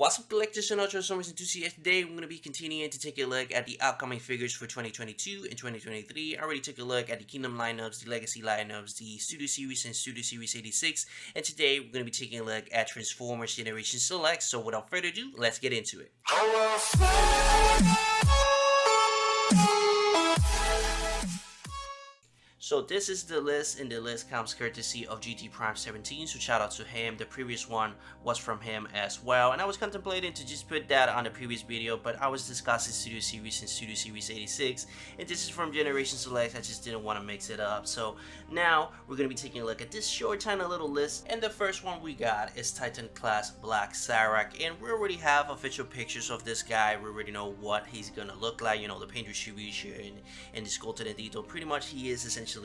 What's up, collectors and ultra summers enthusiasts? Today we're going to be continuing to take a look at the upcoming figures for 2022 and 2023. I already took a look at the Kingdom lineups, the Legacy lineups, the Studio Series and Studio Series 86, and today we're going to be taking a look at Transformers Generation Select. So without further ado, let's get into it. So this is the list, and the list comes courtesy of GT Prime 17, so shout out to him. The previous one was from him as well, and I was contemplating to just put that on the previous video, but I was discussing Studio Series and Studio Series 86, and this is from Generation Select. I just didn't want to mix it up. So now we're going to be taking a look at this short tiny little list, and the first one we got is Titan Class Black Zarak, and we already have official pictures of this guy. We already know what he's going to look like, you know, the paint distribution and the sculpted in detail. Pretty much he is essentially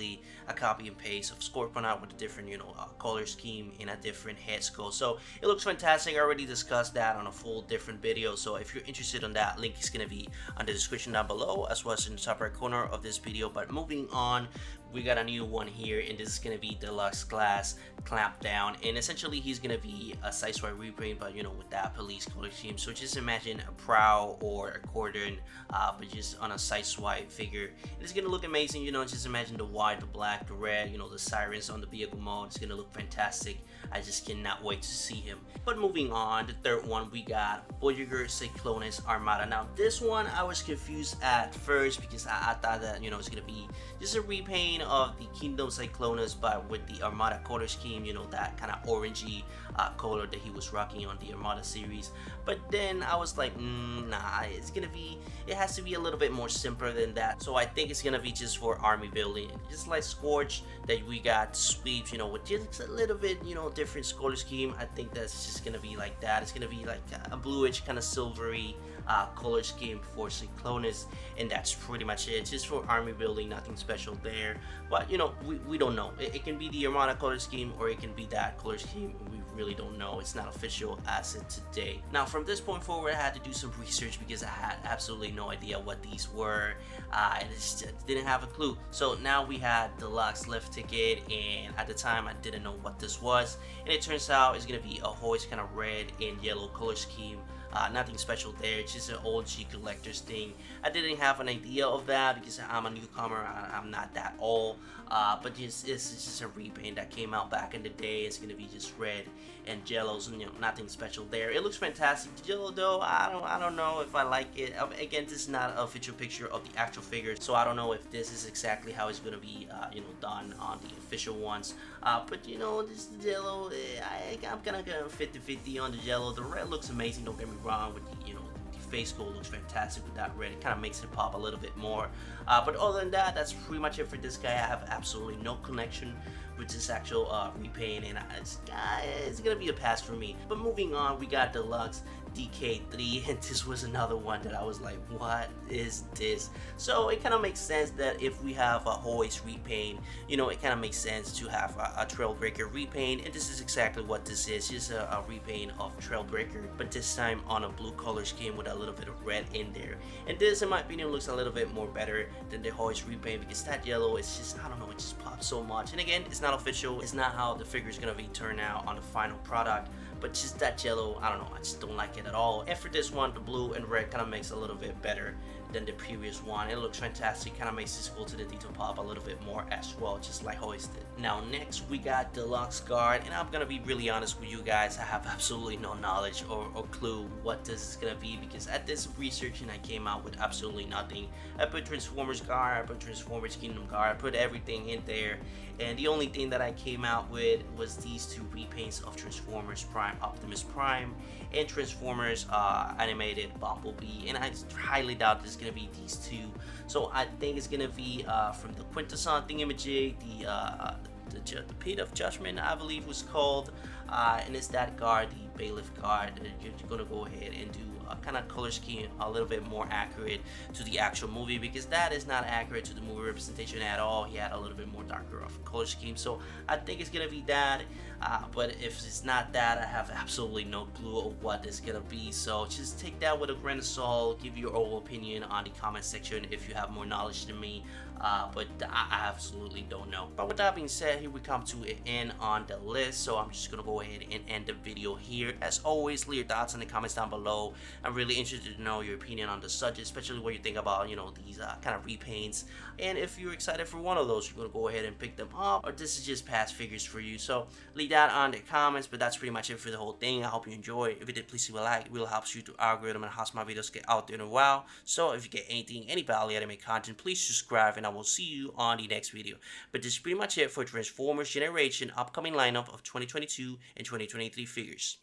a copy and paste of Scorponok with a different, color scheme and a different head sculpt. So it looks fantastic. I already discussed that on a full different video. So if you're interested in that, link is going to be on the description down below, as well as in the top right corner of this video. But moving on, we got a new one here, and this is going to be Deluxe Class Clampdown, and essentially he's going to be a size wide reprint, but with that police color scheme. So just imagine a prow or a cordon, but just on a size wide figure. And it's going to look amazing. Just imagine the white, the black, the red, the sirens on the vehicle mode. It's going to look fantastic. I just cannot wait to see him. But moving on, the third one, we got Voyager Cyclonus Armada. Now this one I was confused at first because I thought that it's going to be just a repaint of the Kingdom Cyclonus, but with the Armada color scheme, that kind of orangey color that he was rocking on the Armada series. But then I was like, nah, it has to be a little bit more simpler than that. So I think it's gonna be just for army building, just like Scorch that we got sweeps, with just a little bit, different color scheme. I think that's just gonna be like that. It's gonna be like a bluish kind of silvery color scheme for Cyclonus, and that's pretty much it. Just for army building, nothing special there. But we don't know. It can be the Armada color scheme, or it can be that color scheme. We really don't know. It's not official as of today. Now from this point forward, I had to do some research because I had absolutely no idea what these were. I just didn't have a clue. So now we had the Lux Lift Ticket, and at the time I didn't know what this was, and it turns out it's gonna be a hoist kind of red and yellow color scheme. Nothing special there. It's just an OG collector's thing. I didn't have an idea of that because I'm a newcomer. I'm not that old. But it's just a repaint that came out back in the day. It's gonna be just red and yellows, and nothing special there. It looks fantastic. The yellow though, I don't know if I like it. Again, this is not an official picture of the actual figure, so I don't know if this is exactly how it's gonna be done on the official ones. But this yellow, I'm gonna go 50-50 on the yellow. The red looks amazing. Don't get me wrong. With the face gold looks fantastic with that red. It kind of makes it pop a little bit more. But other than that, that's pretty much it for this guy. I have absolutely no connection with this actual repaint, and it's gonna be a pass for me. But moving on, we got Deluxe DK3, and this was another one that I was like, what is this? So it kind of makes sense that if we have a hoist repaint, it kind of makes sense to have a Trailbreaker repaint, and this is exactly what this is. Just a repaint of Trailbreaker, but this time on a blue color scheme with a little bit of red in there. And this, in my opinion, looks a little bit more better than the hoist repaint because that yellow is just, I don't know, it just pops so much. And again, it's not official. It's not how the figure is gonna be turned out on the final product. But just that yellow, I don't know, I just don't like it at all. And for this one, the blue and red kind of makes it a little bit better than the previous one. It looks fantastic, kind of makes this sculpted in detail pop a little bit more as well, just like hoisted. Now next we got Deluxe Guard, and I'm gonna be really honest with you guys, I have absolutely no knowledge or clue what this is gonna be, because at this research and I came out with absolutely nothing. I put Transformers Guard, I put Transformers Kingdom Guard, I put everything in there, and the only thing that I came out with was these two repaints of Transformers Prime Optimus Prime and Transformers Animated Bumblebee, and I highly doubt this is gonna be these two. So I think it's gonna be from the Quintesson thingamajig, the Pit of Judgment, I believe was called, and it's that guard, the Bailiff guard, that you're gonna go ahead and do kind of color scheme a little bit more accurate to the actual movie, because that is not accurate to the movie representation at all. He had a little bit more darker of a color scheme, so I think it's gonna be that. But if it's not that, I have absolutely no clue of what it's gonna be. So just take that with a grain of salt. Give your own opinion on the comment section if you have more knowledge than me. But I absolutely don't know. But with that being said, here we come to an end on the list. So I'm just gonna go ahead and end the video here. As always, leave your thoughts in the comments down below. I'm really interested to know your opinion on the subject, especially what you think about, you know, these kind of repaints, and if you're excited for one of those, you're gonna go ahead and pick them up, or this is just past figures for you. So leave that on the comments. But that's pretty much it for the whole thing. I hope you enjoy. If you did, please leave a like. It really helps you to algorithm and helps my videos get out there in a while. So if you get anything, any value out of my content, please subscribe, and I will see you on the next video. But this is pretty much it for Transformers Generation upcoming lineup of 2022 and 2023 figures.